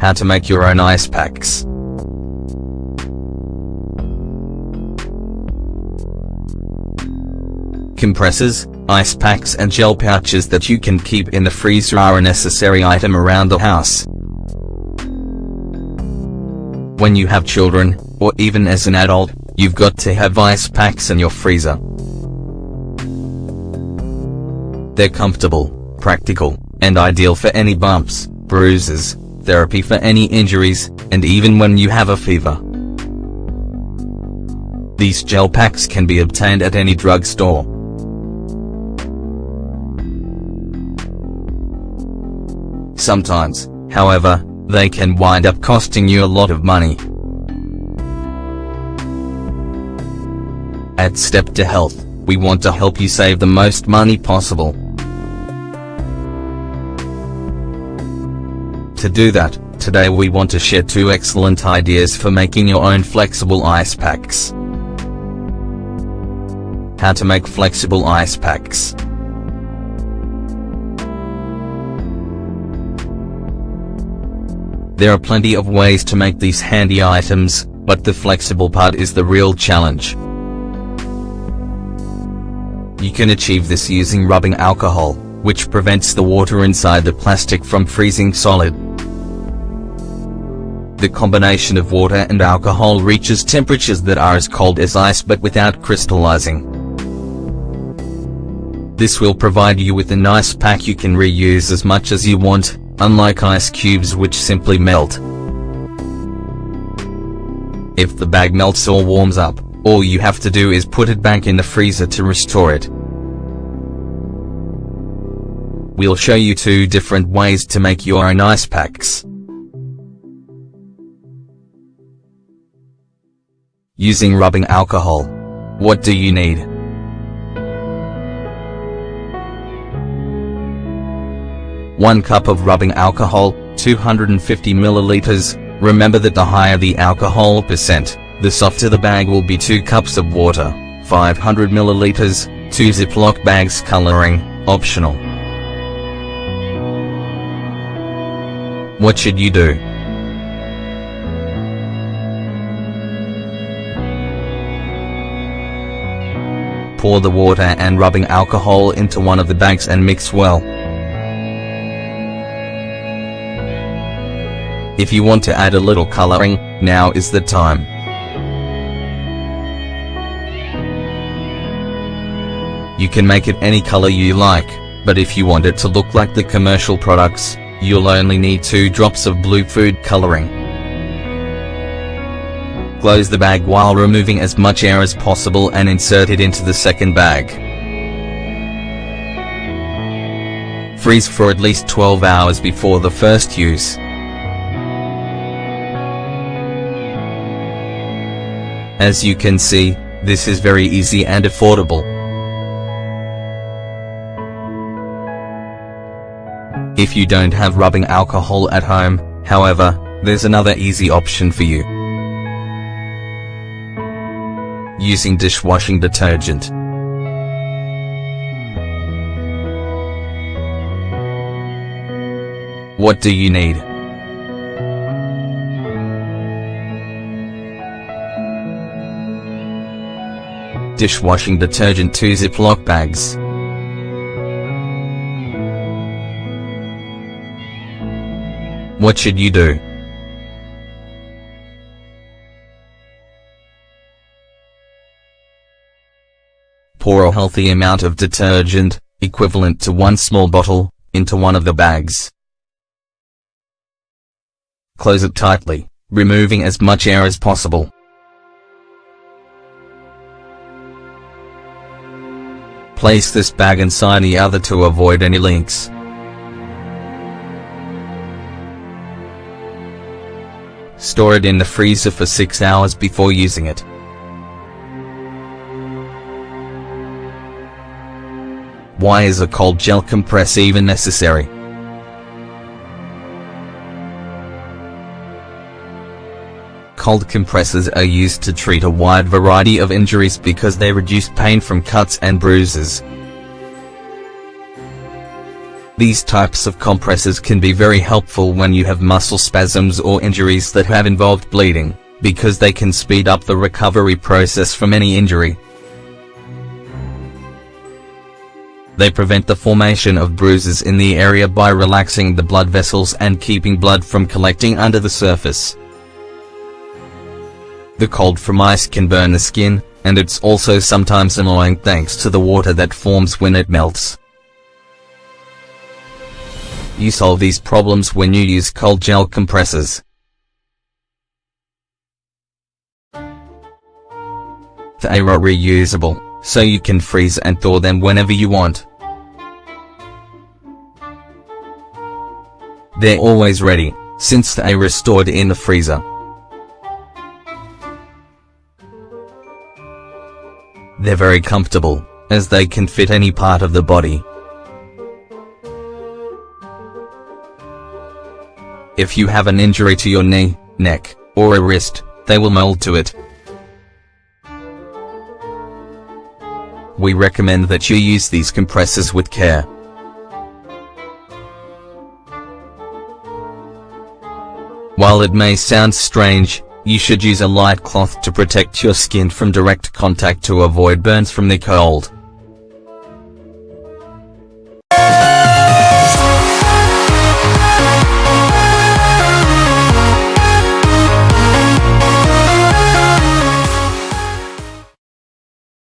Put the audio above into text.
How to make your own ice packs. Compressors, ice packs and gel pouches that you can keep in the freezer are a necessary item around the house. When you have children, or even as an adult, you've got to have ice packs in your freezer. They're comfortable, practical, and ideal for any bumps, bruises, therapy for any injuries, and even when you have a fever. These gel packs can be obtained at any drugstore. Sometimes, however, they can wind up costing you a lot of money. At Step to Health, we want to help you save the most money possible. To do that, today we want to share 2 excellent ideas for making your own flexible ice packs. How to make flexible ice packs. There are plenty of ways to make these handy items, but the flexible part is the real challenge. You can achieve this using rubbing alcohol, which prevents the water inside the plastic from freezing solid. The combination of water and alcohol reaches temperatures that are as cold as ice but without crystallizing. This will provide you with a nice pack you can reuse as much as you want, unlike ice cubes which simply melt. If the bag melts or warms up, all you have to do is put it back in the freezer to restore it. We'll show you 2 different ways to make your own ice packs. Using rubbing alcohol. What do you need? One cup of rubbing alcohol, 250 milliliters. Remember that the higher the alcohol percent, the softer the bag will be. 2 cups of water, 500 milliliters, 2 Ziploc bags. Coloring, optional. What should you do? Pour the water and rubbing alcohol into one of the bags and mix well. If you want to add a little coloring, now is the time. You can make it any color you like, but if you want it to look like the commercial products, you'll only need 2 drops of blue food coloring. Close the bag while removing as much air as possible and insert it into the second bag. Freeze for at least 12 hours before the first use. As you can see, this is very easy and affordable. If you don't have rubbing alcohol at home, however, there's another easy option for you. Using dishwashing detergent. What do you need? Dishwashing detergent, 2 Ziploc bags. What should you do? Pour a healthy amount of detergent, equivalent to 1 small bottle, into one of the bags. Close it tightly, removing as much air as possible. Place this bag inside the other to avoid any leaks. Store it in the freezer for 6 hours before using it. Why is a cold gel compress even necessary? Cold compressors are used to treat a wide variety of injuries because they reduce pain from cuts and bruises. These types of compresses can be very helpful when you have muscle spasms or injuries that have involved bleeding, because they can speed up the recovery process from any injury. They prevent the formation of bruises in the area by relaxing the blood vessels and keeping blood from collecting under the surface. The cold from ice can burn the skin, and it's also sometimes annoying thanks to the water that forms when it melts. You solve these problems when you use cold gel compressors. They are reusable, so you can freeze and thaw them whenever you want. They're always ready, since they are stored in the freezer. They're very comfortable, as they can fit any part of the body. If you have an injury to your knee, neck, or a wrist, they will mold to it. We recommend that you use these compressors with care. While it may sound strange, you should use a light cloth to protect your skin from direct contact to avoid burns from the cold.